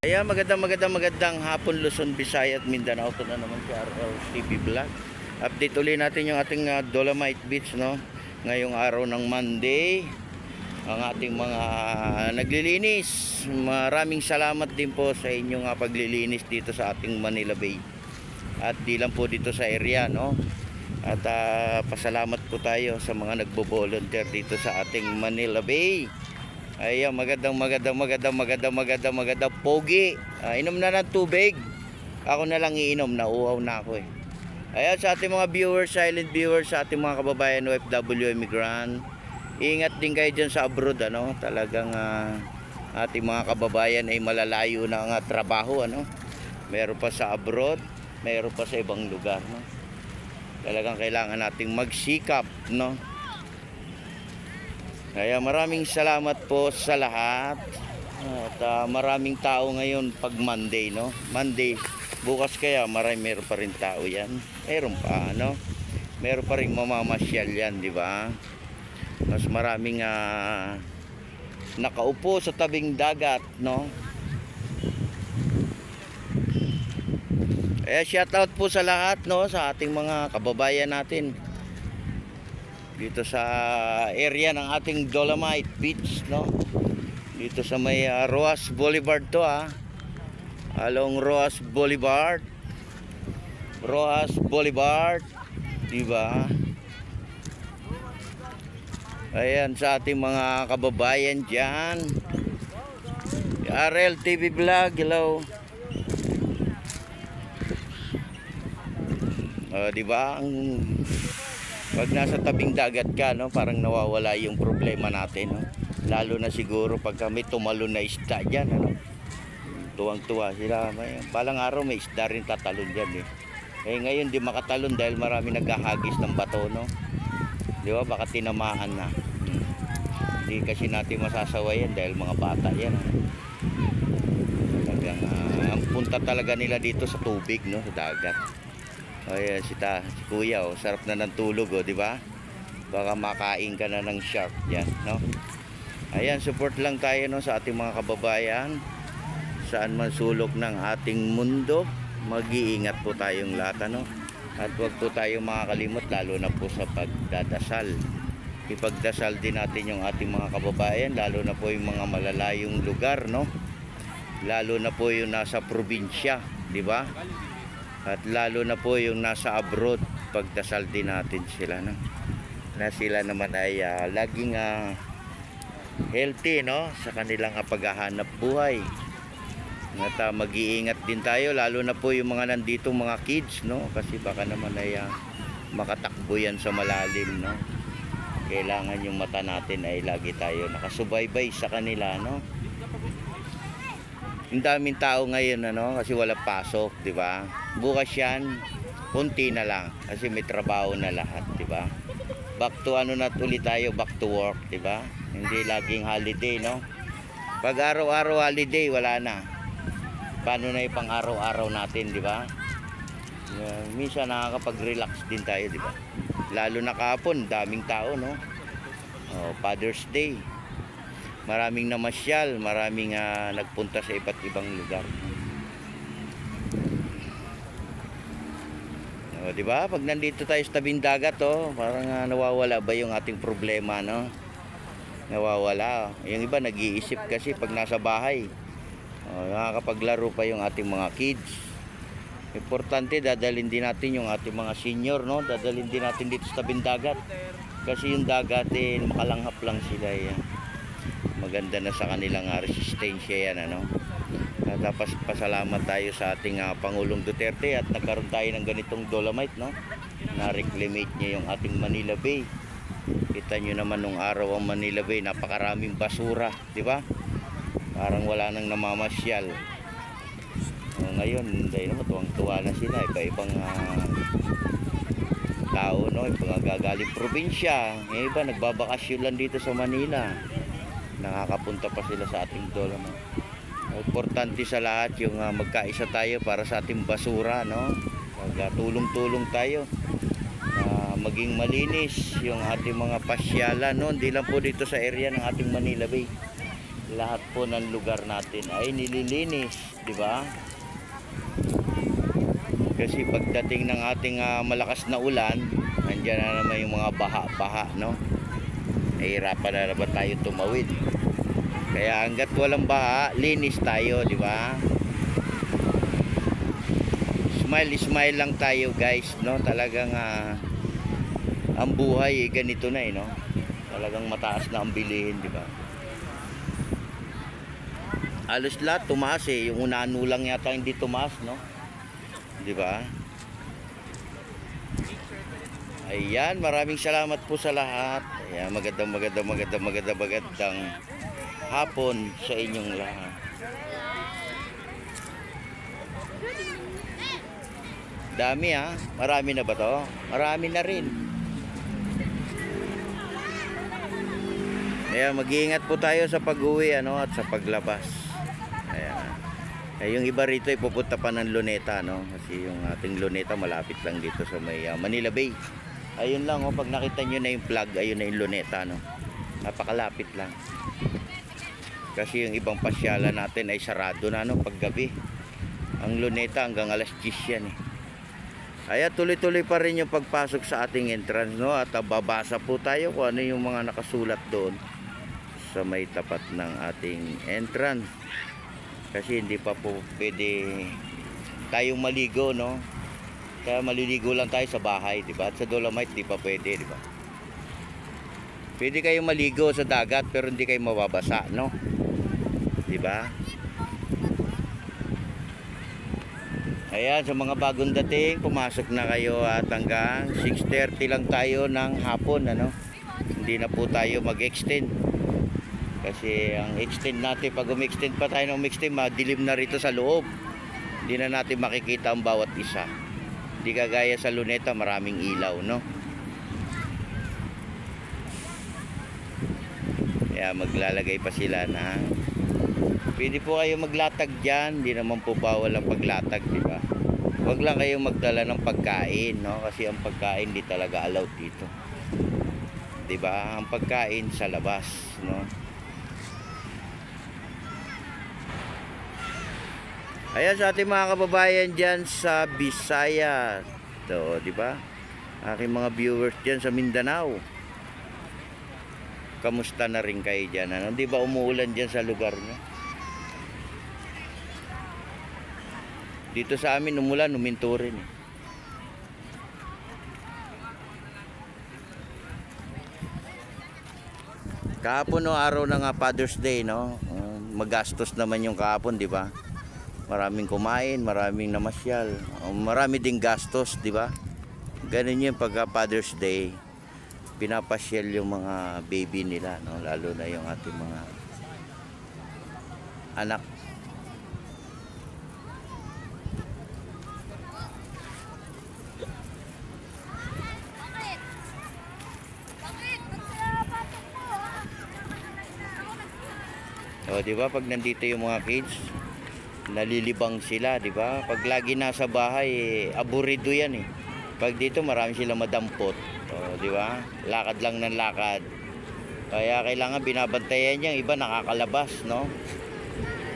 Kaya magandang hapon Luzon, Visayas at Mindanao. Ito na naman si RLTV Vlog. Update ulit natin yung ating Dolomite Beach, no? Ngayong araw ng Monday. Ang ating mga naglilinis. Maraming salamat din po sa inyong paglilinis dito sa ating Manila Bay. At di lang po dito sa area, no? At pasalamat po tayo sa mga nagbo-volunteer dito sa ating Manila Bay. Ayan, magandang pogi. Inom na ng tubig. Ako na lang iinom, nauuhaw na ako eh. Ayan, sa ating mga viewers, silent viewers, sa ating mga kababayan OFW immigrant, ingat din kayo dyan sa abroad, ano? Talagang ating mga kababayan ay malalayo na ang trabaho, ano? Meron pa sa abroad, meron pa sa ibang lugar, no? Talagang kailangan nating magsikap, no? Kaya maraming salamat po sa lahat. At maraming tao ngayon pag Monday, no? Monday, bukas kaya meron pa rin tao yan. Meron pa, no? Meron pa rin mamamasyal yan, di ba? Mas maraming nakaupo sa tabing dagat, no? Shout out po sa lahat, no? Sa ating mga kababayan natin dito sa area ng ating Dolomite Beach, no? Dito sa may Roas Boulevard to, along Roas Boulevard, diba? Ayan, sa ating mga kababayan dyan, RLTV Vlog, hello. Diba, pag nasa tabing dagat ka, no, parang nawawala yung problema natin, no? Lalo na siguro pag may tumalon na isda dyan, ano? Tuwang-tuwa sila. Balang araw may isda rin tatalon dyan, eh. Ngayon di makatalon dahil marami naghahagis ng bato, no? Di ba? Baka tinamaan na. Hindi kasi natin masasawayan dahil mga bata yan, ano? Talagang ang punta talaga nila dito sa tubig, no? Sa dagat. Ayan, si kuya, oh, sarap na ng tulog, oh, di ba? Baka makain ka na ng shark yan, no? Ayan, support lang tayo, no, sa ating mga kababayan. Saan man sulok ng ating mundo, mag-iingat po tayong lahat, ano? At huwag po tayong makakalimot, lalo na po sa pagdadasal. Ipagdasal din natin yung ating mga kababayan, lalo na po yung mga malalayong lugar, no? Lalo na po yung nasa probinsya, di ba? At lalo na po yung nasa abroad, pagdasal din natin sila, no? Na sila naman ay laging healthy, no? Sa kanilang paghahanap buhay. At mag-iingat din tayo, lalo na po yung mga nandito mga kids, no? Kasi baka naman ay makatakbo yan sa malalim, no? Kailangan yung mata natin ay lagi tayo nakasubaybay sa kanila, no? Ang daming tao ngayon, ano, kasi wala pasok, di ba? Bukas yan, kunti na lang kasi may trabaho na lahat, di ba? Back to ano na ulit tayo, back to work, di ba? Hindi laging holiday, no? Pag araw-araw holiday, wala na. Paano na yung pang araw-araw natin, di ba? Minsan nakakapag-relax din tayo, di ba? Lalo na kahapon, daming tao, no? Father's Day. Maraming namasyal, maraming nagpunta sa iba't ibang lugar. Di ba? Pag nandito tayo sa tabing dagat, parang nawawala ba yung ating problema, no? Nawawala. Yung iba nag-iisip kasi pag nasa bahay. Nakakapaglaro pa yung ating mga kids. Importante, dadalhin din natin yung ating mga senior, no? Dadalhin din natin dito sa tabing dagat. Kasi yung dagat, makalanghap lang sila, yan. Maganda na sa kanilang resistensya yan, ano? At tapos pasalamat tayo sa ating Pangulong Duterte at nagkaroon tayo ng ganitong Dolomite, no? Na-reclimate niya yung ating Manila Bay. Kita nyo naman nung araw ang Manila Bay, napakaraming basura, di ba? Parang wala nang namamasyal. Ngayon, dahil naman tuwang-tuwa na sila, iba-ibang tao, no? Ibang gagaling probinsya, yung iba nagbabakasyon lang dito sa Manila. Nakakapunta pa sila sa ating Dolomite. Importante sa lahat yung magkaisa tayo para sa ating basura, no? Magtulong-tulong tayo maging malinis yung ating mga pasyalan, no? Hindi lang po dito sa area ng ating Manila Bay. Lahat po ng lugar natin ay nililinis. di ba? Kasi pagdating ng ating malakas na ulan, nandiyan na naman yung mga baha-baha, no? Nahihirapan na naman tayo tumawid. Kaya hanggat walang baha, linis tayo, di ba? Smile lang tayo, guys, no? Talagang ang buhay ganito na, no? Talagang mataas na ang bilihin, di ba? Alos lahat tumaas eh. Yung unano lang yata hindi tumaas, no? Di ba? Ayan, maraming salamat po sa lahat. Ayan, magandang hapon sa inyong lahat. Dami marami na ba to? Marami na rin. Ayan, mag-iingat po tayo sa pag-uwi at sa paglabas. Ayan. Yung iba rito ay pupunta pa ng Luneta, no? Kasi yung ating Luneta malapit lang dito sa may Manila Bay. Ayun lang, pag nakita nyo na yung flag, ayun na yung Luneta, no? Napakalapit lang. Kasi yung ibang pasyalan natin ay sarado na, no? Paggabi. Ang Luneta hanggang alas 10 yan, eh. Kaya tuloy-tuloy pa rin yung pagpasok sa ating entrance, no? At babasa po tayo kung ano yung mga nakasulat doon sa may tapat ng ating entrance. Kasi hindi pa po pwede tayong maligo, no? Kaya maliligo lang tayo sa bahay, di ba? At sa Dolomite, di pa pwede, di ba? Pwede kayong maligo sa dagat pero hindi kayo mababasa, no? Di ba? Ayan, sa mga bagong dating, pumasok na kayo at hanggang 6:30 lang tayo ng hapon, ano? Hindi na po tayo mag-extend. Kasi ang extend natin, pag umextend pa tayo ng umextend, madilim na rito sa loob. Hindi na natin makikita ang bawat isa. Hindi kagaya sa Luneta, maraming ilaw, no? Kaya maglalagay pa sila na pwede po kayo maglatag dyan. Hindi naman po bawal ang paglatag, di ba? Huwag lang kayong magdala ng pagkain, no? Kasi ang pagkain di talaga allowed dito, di ba? Ang pagkain sa labas, no? Ayan, sa ating mga kababayan dyan sa Bisaya, to, di ba? Aking mga viewers dyan sa Mindanao, kamusta na rin kayo dyan, ano? Di ba umuulan dyan sa lugar nyo? Dito sa amin umulan, huminto rin, eh. Kahapon, no, araw ng Father's Day, no? Magastos naman yung kahapon, di ba? Maraming kumain, maraming namasyal, marami ding gastos, di ba? Ganun yung pagka Father's Day, pinapasyal yung mga baby nila, no? Lalo na yung ating mga anak. O, di ba, pag nandito yung mga kids, nalilibang sila, di ba? Pag lagi nasa bahay, aburido yan, eh. Pag dito marami silang madampot, di ba? Lakad lang ng lakad. Kaya kailangan binabantayan yung iba nakakalabas, no?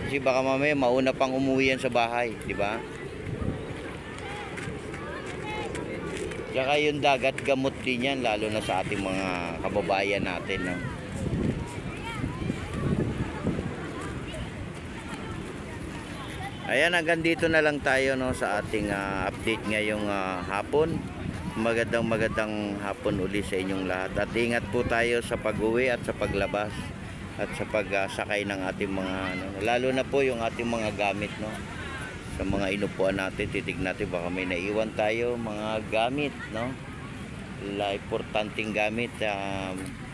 Kasi baka mamaya mauna pang umuwi yan sa bahay, di ba? Tsaka yung dagat, gamot din yan, lalo na sa ating mga kababayan natin, no? Ayan, hanggang dito na lang tayo, no, sa ating update ngayong hapon. Magandang hapon uli sa inyong lahat. At ingat po tayo sa pag-uwi at sa paglabas at sa pagsakay ng ating mga, lalo na po yung ating mga gamit, no? Sa mga inupuan natin, titig natin baka may naiwan tayo mga gamit, no? Importanteng gamit,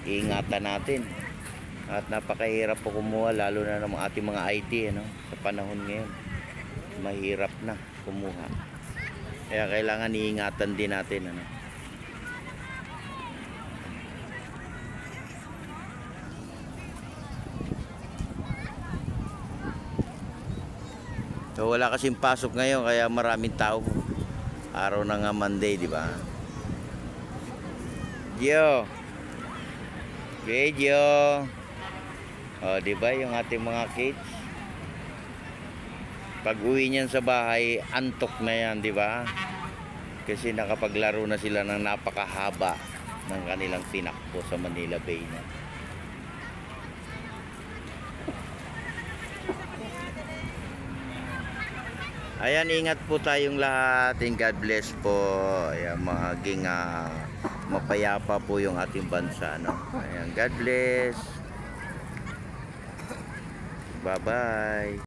iingatan natin. At napakahirap po kumuha, lalo na ng ating mga IT, no? Sa panahon ngayon mahirap na kumuha, kaya kailangan iingatan din natin, ano? So, wala kasing pasok ngayon kaya maraming tao, araw na nga Monday, di ba? Gio, o, di ba yung ating mga kids? Pag uwi niyan sa bahay, antok na yan, di ba? Kasi nakapaglaro na sila ng napakahaba ng kanilang tinakbo sa Manila Bay na. Ayan, ingat po tayong lahat and God bless po. Ayan, maging mapayapa po yung ating bansa, no? Ayan, God bless. Bye-bye.